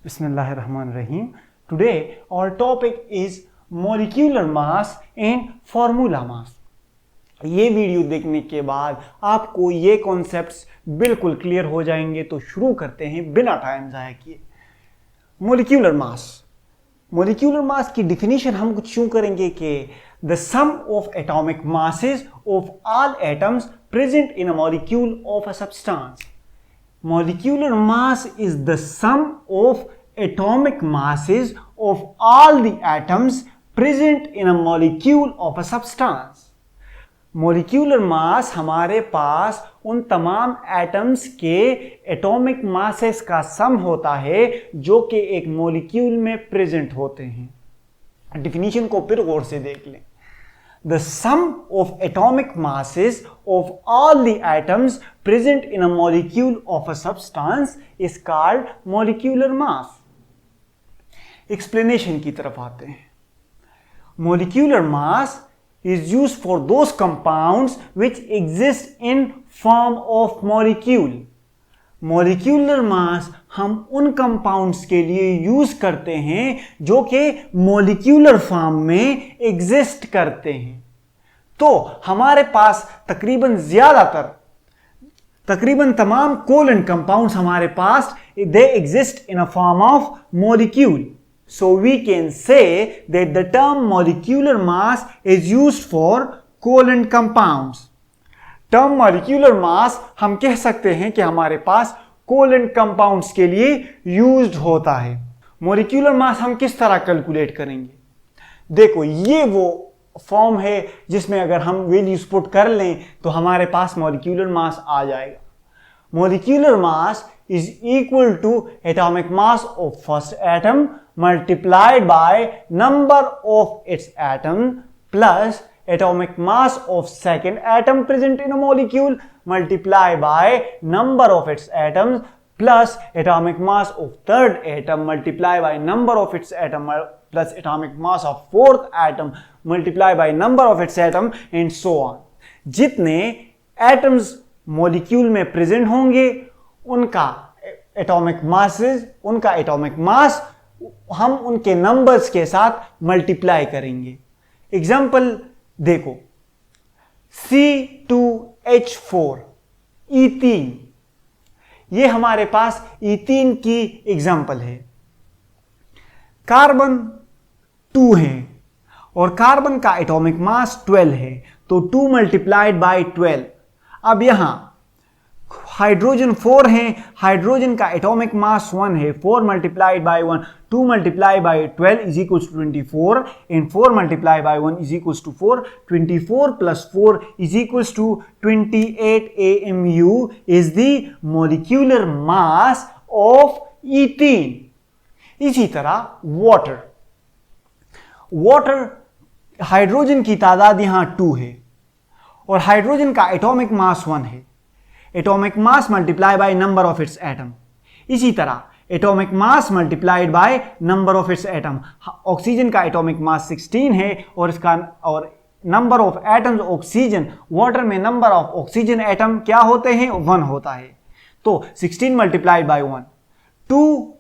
Bismillahirrahmanirrahim. Today our topic is molecular mass and formula mass. ये video देखने के बाद आपको ये कॉन्सेप्ट्स बिल्कुल क्लियर हो जाएंगे, तो शुरू करते हैं बिना टाइम ज़ाया किए। मोलिक्यूलर मास की डिफिनीशन हम कुछ यूं करेंगे कि the sum of atomic masses of all atoms present in a molecule of a substance. Molecular mass is the sum of atomic masses of all the atoms present in a molecule of a substance. Molecular mass हमारे पास उन तमाम atoms के atomic masses का सम होता है जो कि एक मॉलिक्यूल में प्रेजेंट होते हैं। डिफिनीशन को फिर गौर से देख लें। The sum of atomic masses of all the atoms present in a molecule of a substance is called molecular mass. Explanation की तरफ आते हैं। Molecular mass is used for those compounds which exist in form of molecule. Molecular mass हम उन compounds के लिए use करते हैं जो कि मॉलिक्यूलर फॉर्म में एग्जिस्ट करते हैं। तो हमारे पास तकरीबन तमाम कोवेलेंट कंपाउंड्स हमारे पास they exist in a form of molecule. So we can say that the term molecular mass is used for covalent compounds. Term molecular mass हम कह सकते हैं कि हमारे पास कोवेलेंट कंपाउंड्स के लिए यूज्ड होता है। मॉलिक्यूलर मास हम किस तरह कैलकुलेट करेंगे? देखो, ये वो फॉर्म है जिसमें अगर हम वैल्यूज पुट कर लें तो हमारे पास मॉलिक्यूलर मास आ जाएगा। Molecular mass is equal to atomic mass of first atom multiplied by number of its atom plus atomic mass of second atom present in a molecule multiply by number of its atoms plus atomic mass of third atom multiply by number of its atom plus atomic mass of fourth atom multiply by number of its atom and so on. जितने atoms molecule में present होंगे उनका atomic mass हम उनके numbers के साथ multiply करेंगे। Example देखो, C2H4 ईथीन, ये हमारे पास ईथीन की एग्जाम्पल है। कार्बन 2 है और कार्बन का एटॉमिक मास 12 है, तो 2 मल्टीप्लाइड बाय 12। अब यहां हाइड्रोजन 4 है, हाइड्रोजन का एटॉमिक मास 1 है, 4 multiplied by 1, 2 multiply by 12 is equals to 24 and 4 multiply by 1 is equals to 4, 24 plus 4 is equals to 28 AMU is the molecular mass of ethene. इसी तरह water hydrogen की तादाद यहां 2 है और हाइड्रोजन का एटॉमिक मास 1 है। Atomic mass multiply by number of its atom. इसी तरह atomic mass multiplied by number of its atom. Oxygen का एटॉमिक मास 16 है और number of atoms oxygen, water में नंबर ऑफ ऑक्सीजन एटम क्या होते हैं? 1 होता है। तो 16 मल्टीप्लाइड बाय 1, 2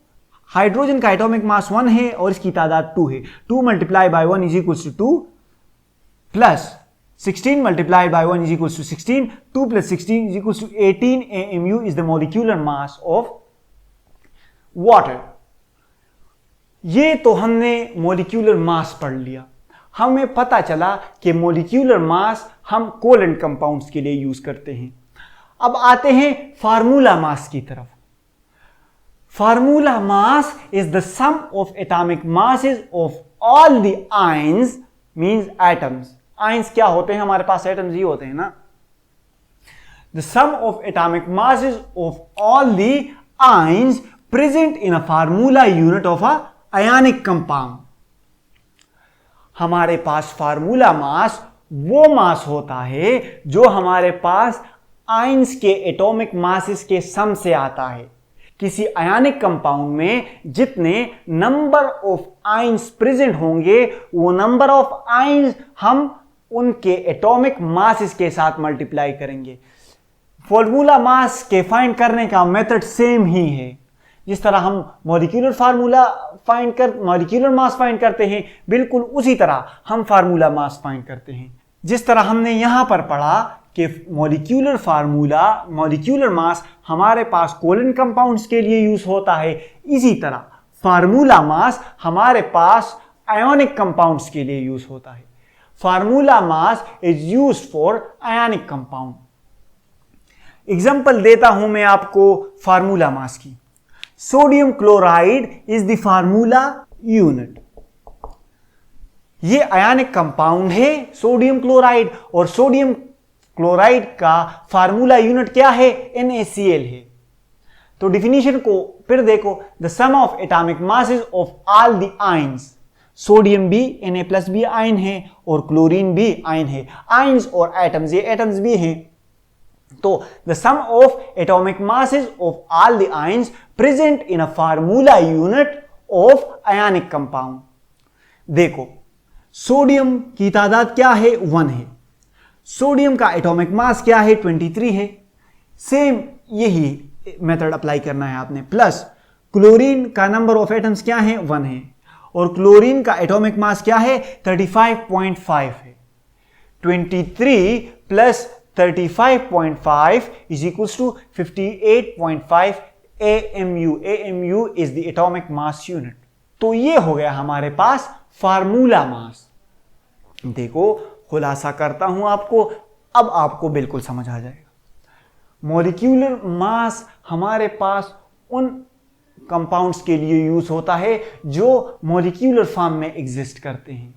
हाइड्रोजन का एटॉमिक मास 1 है और इसकी तादाद 2 है, 2 multiply by 1 is equals to 2 plus 16 multiplied by 1 is equals to 16, 2 plus 16 is equals to 18 AMU is the molecular mass of water. ये तो हमने molecular mass पढ़ लिया। हमें पता चला कि molecular mass हम कोवेलेंट कंपाउंड्स के लिए यूज करते हैं। अब आते हैं फार्मूला मास की तरफ। Formula mass is the sum of atomic masses of all the ions means atoms. Ions क्या होते हैं? हमारे पास एटम्स ही होते हैं ना। The sum of atomic masses of all the ions present in a formula unit of a ionic compound. हमारे पास formula mass वो मास होता है जो हमारे पास आइंस के एटॉमिक मासेस के सम से आता है। किसी आयोनिक कंपाउंड में जितने नंबर ऑफ आइंस प्रेजेंट होंगे वो नंबर ऑफ आइंस हम उनके एटॉमिक मासेस के साथ मल्टीप्लाई करेंगे। फॉर्मूला मास के फाइंड करने का मेथड सेम ही है। जिस तरह हम मॉलिक्यूलर मास फाइंड करते हैं, बिल्कुल उसी तरह हम फार्मूला मास फाइंड करते हैं। जिस तरह हमने यहां पर पढ़ा कि मॉलिक्यूलर मास हमारे पास कोवैलेंट कंपाउंड्स के लिए यूज होता है, इसी तरह फार्मूला मास हमारे पास आयोनिक कंपाउंड्स के लिए यूज होता है। Formula mass is used for ionic compound. Example देता हूं मैं आपको फार्मूला मास की। Sodium chloride is the formula unit. ये आयोनिक कंपाउंड है सोडियम क्लोराइड, और सोडियम क्लोराइड का फार्मूला यूनिट क्या है? NaCl है। तो डिफिनीशन को फिर देखो, the sum of atomic masses of all the ions. Sodium भी Na+B आयन है और क्लोरीन भी आयन है। आयंस और एटम्स, ये एटम्स भी हैं। तो the sum of atomic masses of all the ions present in a formula unit of ionic compound. देखो, सोडियम की तादाद क्या है? 1 है। सोडियम का एटॉमिक मास क्या है? 23 है। सेम यही मेथड अप्लाई करना है आपने। प्लस क्लोरीन का नंबर ऑफ एटम्स क्या है? 1 है, और क्लोरीन का एटॉमिक मास क्या है? 35.5 है। 23 plus 35.5 is equals to 58.5 AMU। AMU is the atomic mass unit. तो ये हो गया हमारे पास फार्मूला मास। देखो, खुलासा करता हूं आपको, अब आपको बिल्कुल समझ आ जाएगा। मॉलिक्यूलर मास हमारे पास उन कंपाउंड्स के लिए यूज होता है जो मॉलिक्यूलर फॉर्म में एग्जिस्ट करते हैं।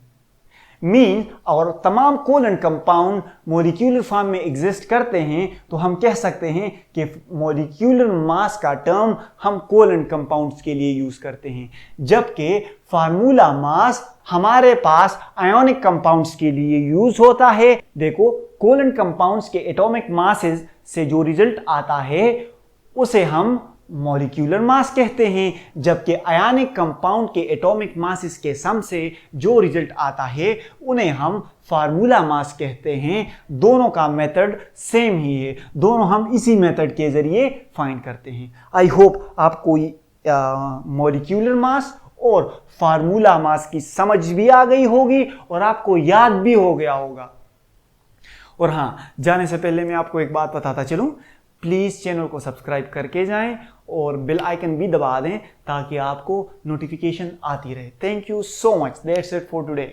मीन और तमाम कोवैलेंट कंपाउंड मॉलिक्यूलर फॉर्म में एग्जिस्ट करते हैं, तो हम कह सकते हैं कि मॉलिक्यूलर मास का टर्म हम कोवैलेंट कंपाउंड्स के लिए यूज करते हैं, जबकि फार्मूला मास हमारे पास आयोनिक कंपाउंड्स के लिए यूज होता है। देखो, कोवैलेंट कंपाउंड्स के एटॉमिक मासेस से जो रिजल्ट आता है उसे हम मॉलिक्यूलर मास कहते हैं, जबकि आयोनिक कंपाउंड के एटॉमिक मासेस के सम से जो रिजल्ट आता है उन्हें हम फार्मूला मास कहते हैं। दोनों का मेथड सेम ही है, दोनों हम इसी मेथड के जरिए फाइंड करते हैं। आई होप आपको मॉलिक्यूलर मास और फार्मूला मास की समझ भी आ गई होगी और आपको याद भी हो गया होगा। और हाँ, जाने से पहले मैं आपको एक बात बताता चलूं, प्लीज चैनल को सब्सक्राइब करके जाएं और बेल आइकन भी दबा दें ताकि आपको नोटिफिकेशन आती रहे। Thank you so much. That's it for today.